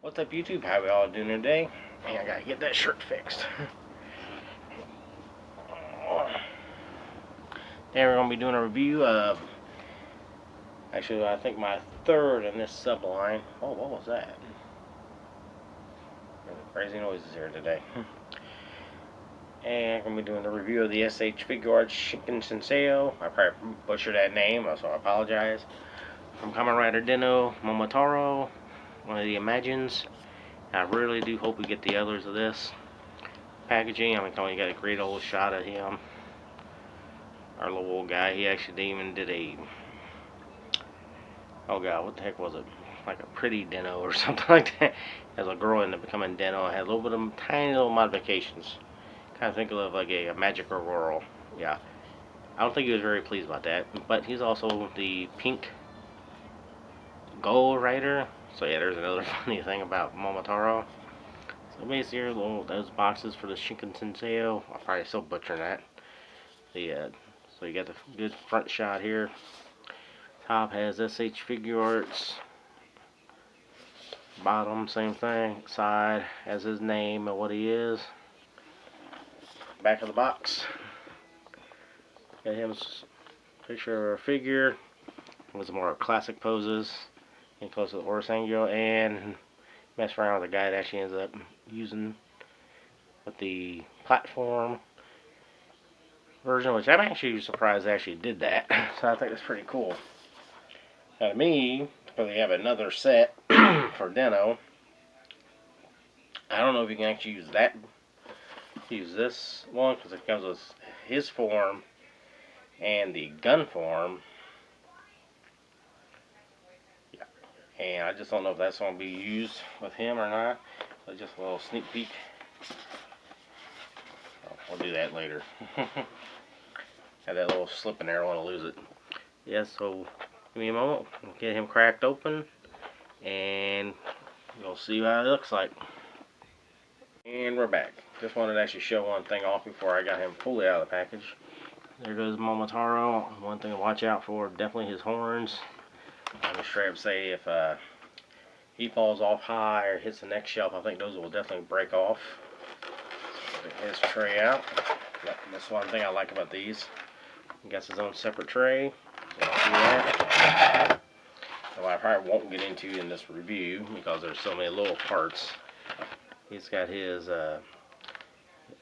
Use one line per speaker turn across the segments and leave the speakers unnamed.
What's up, YouTube? How we all doing today? Man, I gotta get that shirt fixed. Today we're gonna be doing a review of, actually, I think my third in this subline. Oh, what was that? Crazy noises here today. And I'm gonna be doing a review of the SH Figuarts Shin Senseo. I probably butchered that name, so I apologize. From Kamen Rider Dino Momotaro, one of the Imagines. I really do hope we get the others of this packaging. I mean, you got a great old shot of him. Our little old guy. He actually even did a, oh god, what the heck was it? Like a pretty Dino or something like that. As a girl ended up becoming Dino. It had a little bit of tiny little modifications. Kind of think of like a magical girl. Yeah. I don't think he was very pleased about that. But he's also the pink gold rider. So yeah, there's another funny thing about Momotaro. So basically, here, those boxes for the Shin Senseo. I'll probably still butcher that. So you got the good front shot here. Top has SH Figuarts. Bottom, same thing. Side has his name and what he is. Back of the box. Got him's picture of a figure. With more classic poses. Getting close to the horse angle. And mess around with the guy that actually ends up using with the platform version, which I'm actually surprised they actually did that. So I think that's pretty cool. Now to me, because they have another set for Dino, I don't know if you can actually use this one, because it comes with his form and the gun form. Yeah. And I just don't know if that's going to be used with him or not. So just a little sneak peek. We'll do that later. Had that little slip in there, I don't want to lose it. Yeah, so give me a moment. We'll get him cracked open and you'll see how it looks like. And we're back. Just wanted to actually show one thing off before I got him fully out of the package. There goes Momotaro. One thing to watch out for, definitely his horns. I'm going to straight up say if he falls off high or hits the next shelf, I think those will definitely break off. Get his tray out. That's one thing I like about these. He got his own separate tray. So see that. So I probably won't get into in this review because there's so many little parts. He's got his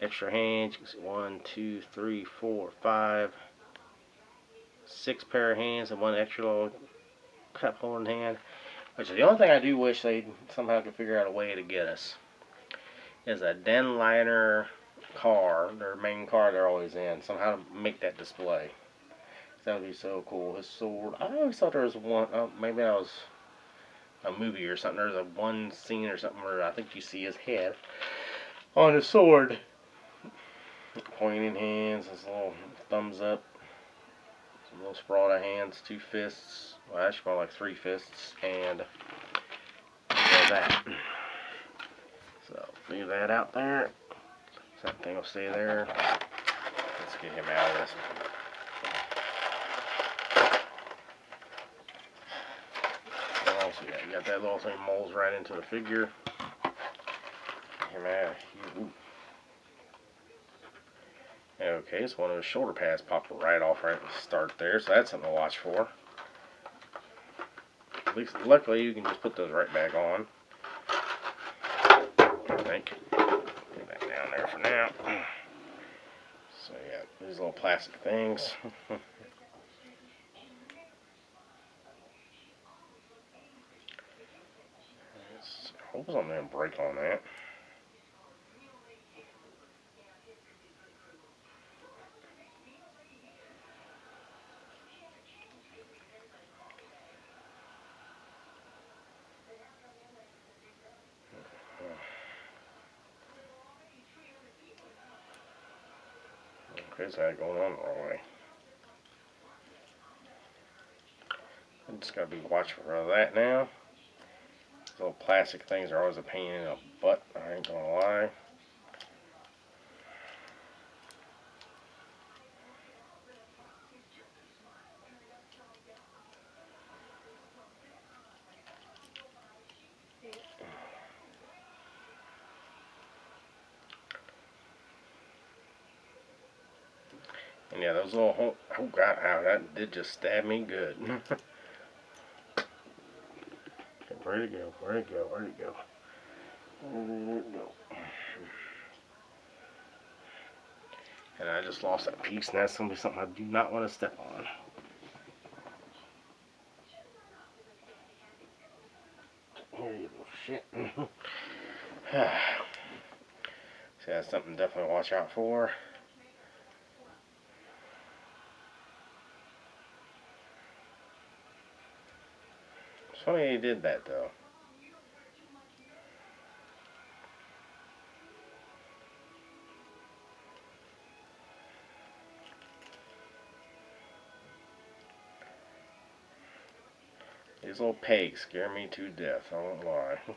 extra hands. You can see 1, 2, 3, 4, 5, 6 pair of hands and one extra little cup holding hand. Which is the only thing I do wish they somehow could figure out a way to get us. Is a den liner car, their main car they're always in, somehow to make that display. That would be so cool. His sword, I always thought there was one, maybe that was a movie or something, there's a one scene or something where I think you see his head on his sword. Pointing hands, his little thumbs up, some little sprawled out hands, 2 fists, well actually more like 3 fists, and that. So, leave that out there. So that thing will stay there. Let's get him out of this. What else we got? You got that little thing molds right into the figure. Get him out of here. Okay, so one of his shoulder pads popped right off right at the start there, so that's something to watch for. At least, luckily, you can just put those right back on. I think. Get that down there for now. So yeah, these little plastic things. I hope something didn't break on that. Okay, so that's going on the wrong way. I just gotta be watchful of that now. These little plastic things are always a pain in the butt, I ain't gonna lie. And yeah, those little, oh god, ow, that did just stab me good. Where'd it go? Where'd it go? Where'd it go? Where'd it go? And I just lost that piece, and that's going to be something I do not want to step on. Here you go, shit. So that's something to definitely watch out for. It's funny he did that, though. These little pegs scare me to death, I won't lie. I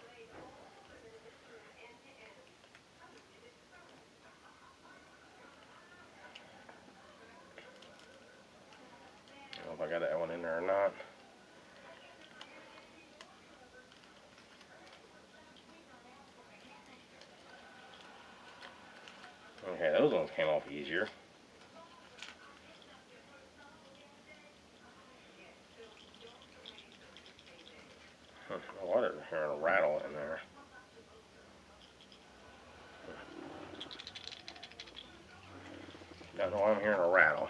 don't know if I got that one in there or not. Okay, those ones came off easier. What is hearing a rattle in there? I know I'm hearing a rattle.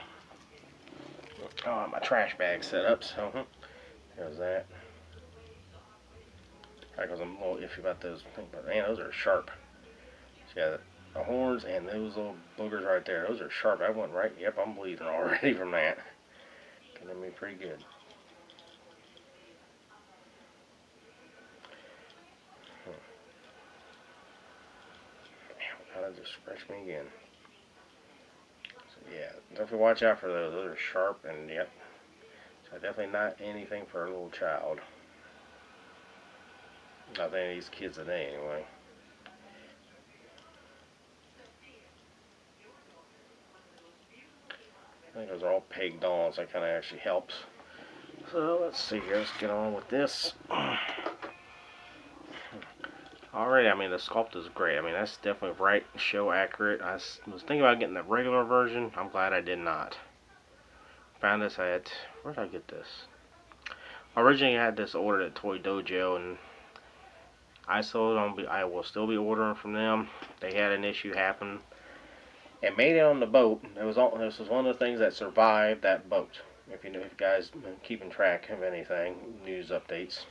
Oh, my trash bag set up, so there's that. Because I'm a little iffy about those things, but man, those are sharp. So yeah, the horns and those little boogers right there, those are sharp. I went right, yep, I'm bleeding already from that. Gonna be pretty good. That just scratched me again. So yeah, definitely watch out for those. Those are sharp, and yep, so definitely not anything for a little child. Not any of these kids today, anyway. I think those are all pegged on, so that kind of actually helps. So let's see here. Let's get on with this. Alright, I mean, the sculpt is great. I mean, that's definitely right, show accurate. I was thinking about getting the regular version. I'm glad I did not. Found this at, where did I get this? Originally, I had this ordered at Toy Dojo, and I will still be ordering from them. They had an issue happen. It made it on the boat. This was one of the things that survived that boat. If you guys been keeping track of anything, news updates.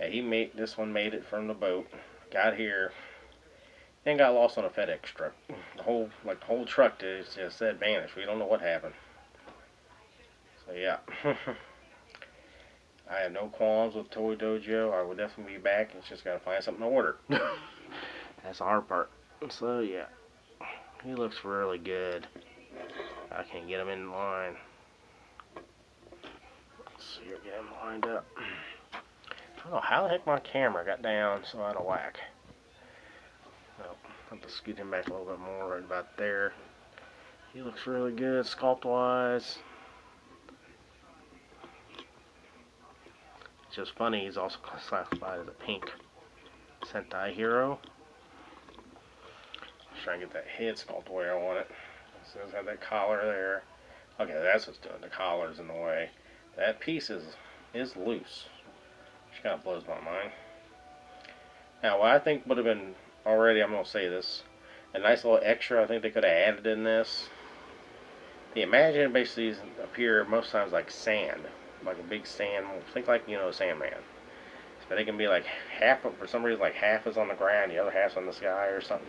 Yeah, this one made it from the boat. Got here, then got lost on a FedEx truck. The whole truck just said vanished. We don't know what happened. So yeah, I have no qualms with Toy Dojo. I will definitely be back. It's just gotta find something to order. That's the hard part. So yeah, he looks really good. I can't get him in line. Let's see here, get him lined up. I don't know how the heck my camera got down so out of whack. Well, I'll have to scoot him back a little bit more right about there. He looks really good sculpt wise. It's just funny, he's also classified as a pink Sentai hero. Let's try and get that head sculpt the way I want it. So it has that collar there. Okay, that's what's doing. The collar's in the way. That piece is loose. Which kind of blows my mind. Now, what I think would have been already, I'm going to say this, a nice little extra I think they could have added in this. The Imagine basically appear most times like sand. Like a big sand, think like, Sandman. But they can be like half, for some reason, like half is on the ground, the other half's on the sky or something.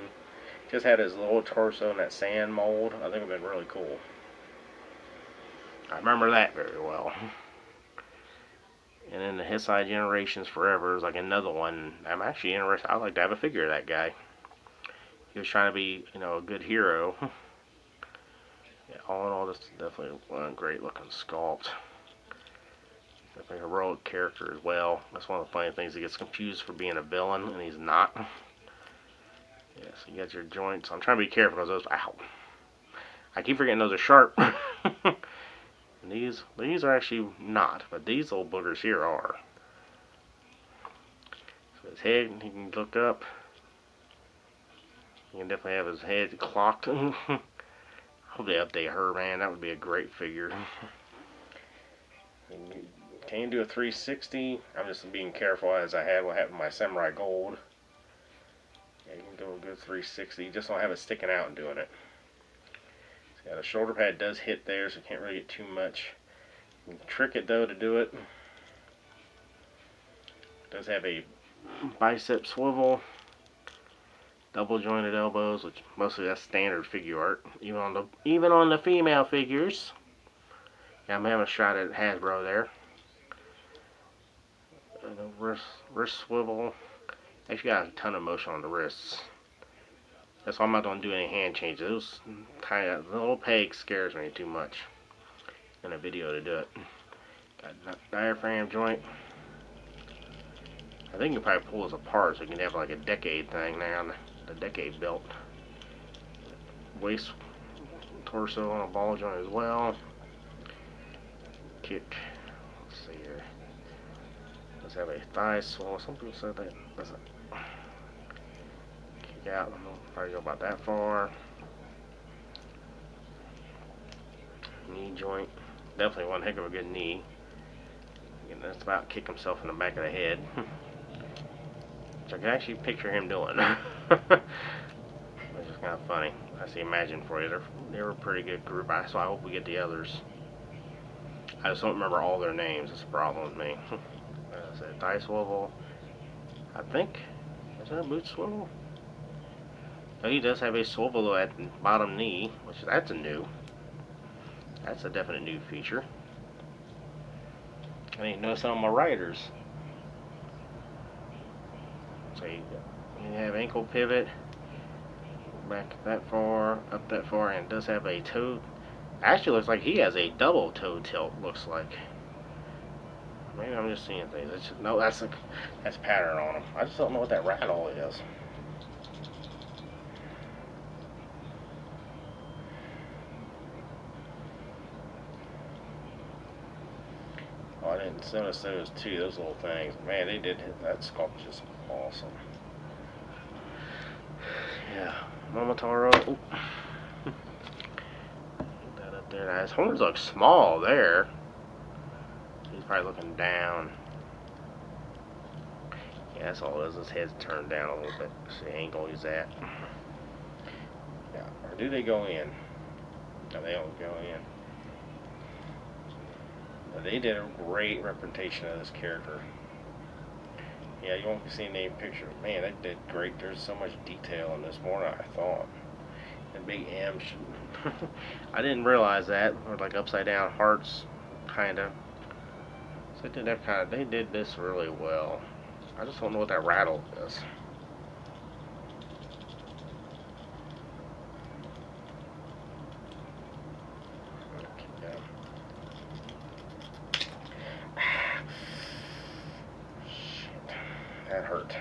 Just had his little torso in that sand mold. I think it would have been really cool. I remember that very well. And then the Hissai Generations Forever is like another one. I'm actually interested. I'd like to have a figure of that guy. He was trying to be, a good hero. Yeah, all in all, this is definitely one great looking sculpt. Definitely a heroic character as well. That's one of the funny things. He gets confused for being a villain, and he's not. Yeah, so you got your joints. I'm trying to be careful because those, ow. I keep forgetting those are sharp. And these are actually not, but these little boogers here are. So his head, he can look up. He can definitely have his head clocked. Oh, hope they update her, man. That would be a great figure. Can you do a 360? I'm just being careful as I had what happened to my Samurai Gold. Yeah, you can do a good 360. You just don't have it sticking out and doing it. So yeah, the shoulder pad does hit there, so you can't really get too much. You can trick it though to do it. It does have a bicep swivel, double jointed elbows, which mostly that's standard figure art. Even on the female figures. Yeah, I'm having a shot at Hasbro there. And the wrist swivel. Actually got a ton of motion on the wrists. That's why I'm not going to do any hand changes. The little peg scares me too much in a video to do it. Got diaphragm joint. I think you can probably pull this apart so you can have like a decade thing there on the decade belt. Waist, torso on a ball joint as well. Kick. Let's see here. Let's have a thigh swell. Some people said that doesn't kick out. I don't know if I go about that far. Knee joint. Definitely one heck of a good knee. And that's about kick himself in the back of the head. Which I can actually picture him doing. Which is kind of funny. I see Imagine for you. They were a pretty good group, so I hope we get the others. I just don't remember all their names. That's the problem with me. That's a thigh swivel. I think. Is that a boot swivel? Oh, he does have a swivel at the bottom knee, that's a new. That's a definite new feature. I didn't notice on my riders. So you have ankle pivot, back that far, up that far, and it does have a toe. Actually, looks like he has a double toe tilt. Looks like. Maybe I'm just seeing things. No, that's pattern on him. I just don't know what that rattle is. Oh, I didn't notice those two. Those little things. Man, they did hit that sculpt just awesome. Yeah, Momotaros. That up there. Now, his horns look small there. He's probably looking down. Yeah, that's all it is. His head's turned down a little bit. See the angle he's at. Yeah, or do they go in? No, they don't go in. But they did a great representation of this character. Yeah, you won't be seeing any picture. Man, they did great. There's so much detail in this, more than I thought. And big M. I didn't realize that. Or like upside down hearts, kinda. So they did this really well. I just don't know what that rattle is. Okay, shit, that hurt.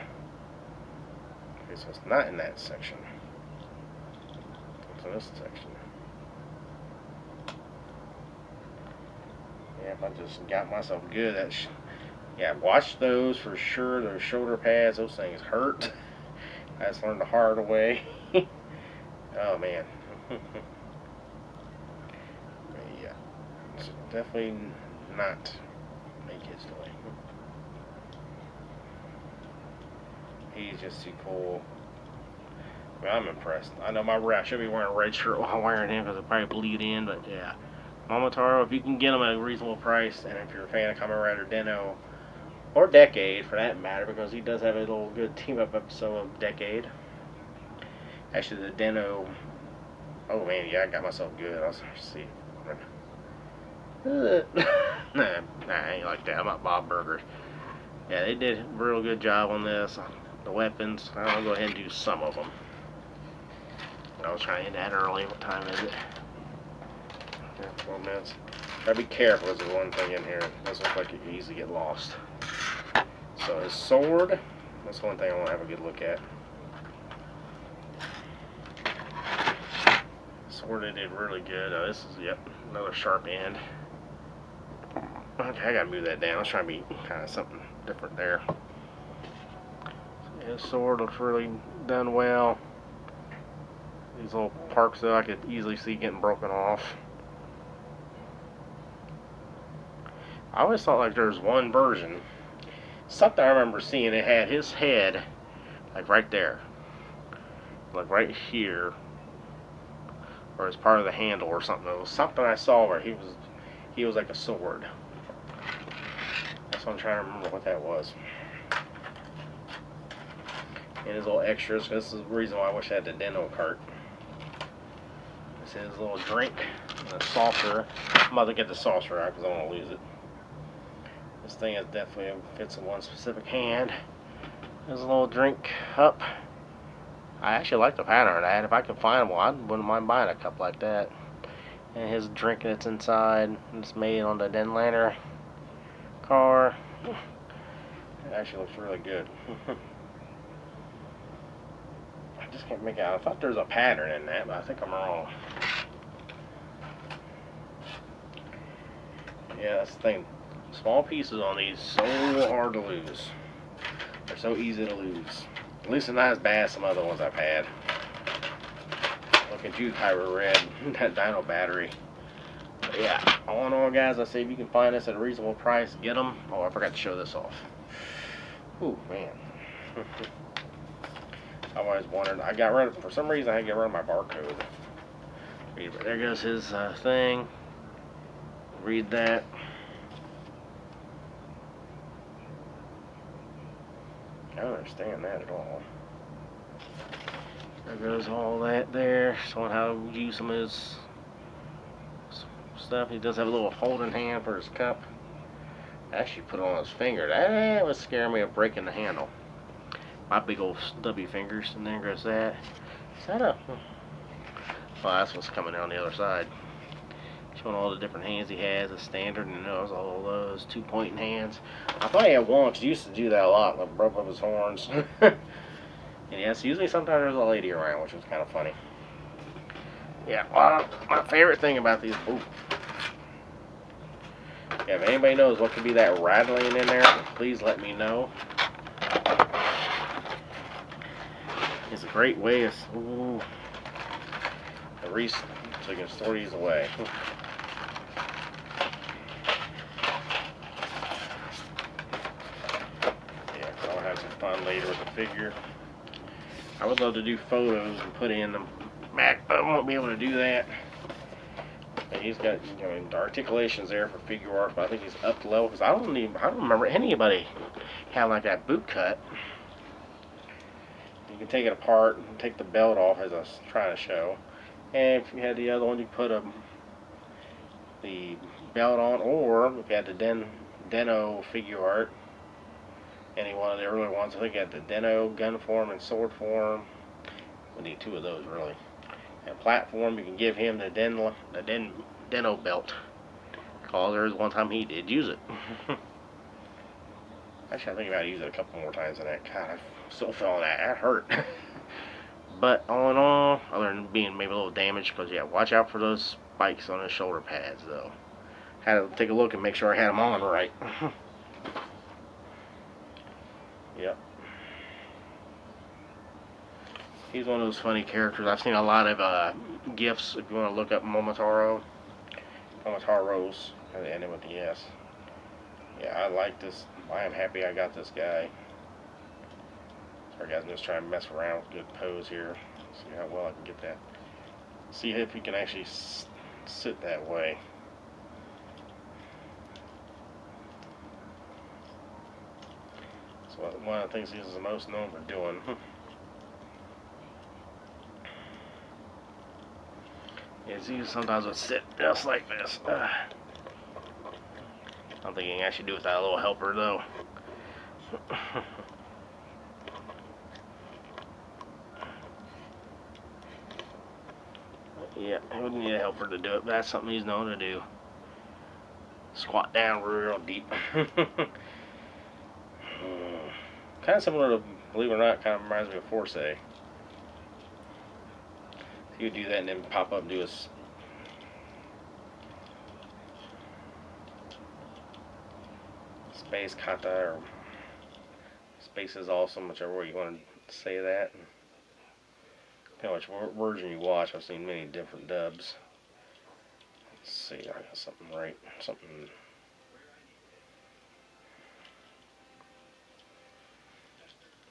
Okay, so it's not in that section. It's in this section. Yeah, if I just got myself good, yeah, watch those for sure. Those shoulder pads, those things hurt. I just learned the hard way. Oh man. Yeah, it's definitely not make his toy. He's just too cool. I mean, I'm impressed. I know I should be wearing a red shirt while I'm wearing him because it'll probably bleed in, but yeah. Momotaro, if you can get them at a reasonable price, and if you're a fan of Kamen Rider Deno, or Decade for that matter, because he does have a little good team-up episode of Decade. Actually, the Deno. Oh man, yeah, I got myself good. I'll see. Nah, I ain't like that. I'm not Bob Burgers. Yeah, they did a real good job on this. The weapons, I'll go ahead and do some of them. I was trying to end that early. What time is it? Yeah, 12 minutes. Gotta be careful, there's one thing in here. It doesn't look like it can easily get lost. So his sword, that's one thing I want to have a good look at. Sword they did really good. This is, yep, another sharp end. Okay, I gotta move that down. I was trying to be kind of something different there. So his sword looks really done well. These little parts though, I could easily see getting broken off. I always thought like there was one version. Something I remember seeing, it had his head like right there. Like right here. Or as part of the handle or something. It was something I saw where he was like a sword. That's what I'm trying to remember what that was. And his little extras. This is the reason why I wish I had the Deno cart. This is his little drink and a saucer. I'm about to get the saucer out because I don't want to lose it. This thing is definitely fits in one specific hand. There's a little drink cup. I actually like the pattern of that. If I could find one, I wouldn't mind buying a cup like that. And his drink that's inside, it's made on the Denlander car. It actually looks really good. I just can't make it out. I thought there was a pattern in that, but I think I'm wrong. Yeah, that's the thing. Small pieces on these, so hard to lose. They're so easy to lose. At least they're not as bad as some other ones I've had. Look at you, Kyra Red. That Dino battery. But yeah, all in all, guys, I say if you can find this at a reasonable price, get them. Oh, I forgot to show this off. Ooh, man. I've always wondered. I got rid of, for some reason, I had to get rid of my barcode. But there goes his thing. Read that. I don't understand that at all. There goes all that there. Showing how to use some of his stuff. He does have a little holding hand for his cup. I actually put it on his finger. That was scaring me of breaking the handle. My big old stubby fingers. And there goes that. Is that a... Oh, that's what's coming on the other side. Showing all the different hands he has, the standard, and those, all those 2-pointing hands. I thought he had one, because he used to do that a lot, like broke up his horns. And yes, usually sometimes there's a lady around, which was kind of funny. Yeah, well, my favorite thing about these, ooh. Yeah, if anybody knows what could be that rattling in there, please let me know. It's a great way of, ooh, so you can store these away. Fun later with the figure. I would love to do photos and put in the Mac, but I won't be able to do that. And he's got, you know, the articulations there for Figuarts, but I think he's up to level because I don't remember anybody having like that boot cut. You can take it apart and take the belt off, as I was trying to show. And if you had the other one, you put the belt on, or if you had the Deno Figuart. Any one of the earlier ones. I think I had the Deno gun form and sword form. We need 2 of those really. And platform, you can give him the Deno belt. Because there was one time he did use it. Actually, I think about using it a couple more times than that. God, I still felt that. That hurt. But all in all, other than being maybe a little damaged, because yeah, watch out for those spikes on his shoulder pads though. Had to take a look and make sure I had them on right. Yep. He's one of those funny characters. I've seen a lot of GIFs if you want to look up Momotaros. And end with the S. Yeah, I like this. I am happy I got this guy. Sorry guys, I'm just trying to mess around with a good pose here. See how well I can get that. See if he can actually sit that way. One of the things he's the most known for doing. Is he sometimes would sit just like this. I don't think he can actually do it without a little helper though. Yeah, he wouldn't need a helper to do it, but that's something he's known to do. Squat down real deep. Kind of similar to, believe it or not, kind of reminds me of Force. He would do that and then pop up and do his Space Kata, or Space is Awesome, whichever way you want to say that. Depending which version you watch, I've seen many different dubs. Let's see, I got something right. Something.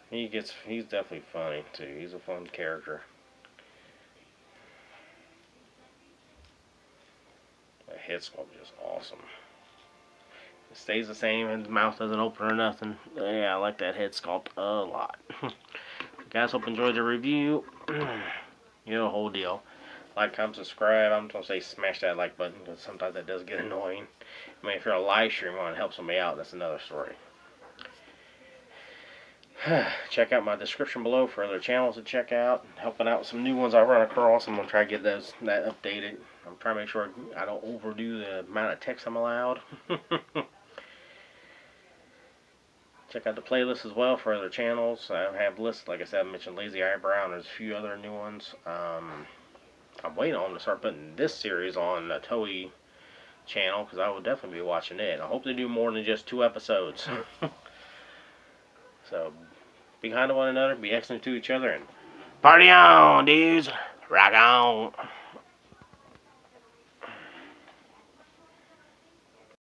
He's definitely funny too. He's a fun character. That head sculpt is awesome. It stays the same and his mouth doesn't open or nothing. Yeah, I like that head sculpt a lot. Guys, hope you enjoyed the review. You know the whole deal. Like, comment, subscribe. I'm going to say smash that like button because sometimes that does get annoying. I mean, if you're a live stream and want to help somebody out, that's another story. Check out my description below for other channels to check out. Helping out some new ones I run across. I'm going to try to get that updated. I'm trying to make sure I don't overdo the amount of text I'm allowed. Check out the playlist as well for other channels. I have lists, like I said, I mentioned Lazy Eyebrow, and there's a few other new ones. I'm waiting on to start putting this series on the Toei channel, because I will definitely be watching it. I hope they do more than just 2 episodes. So, be kind to one another, be excellent to each other, and party on, dudes! Rock on!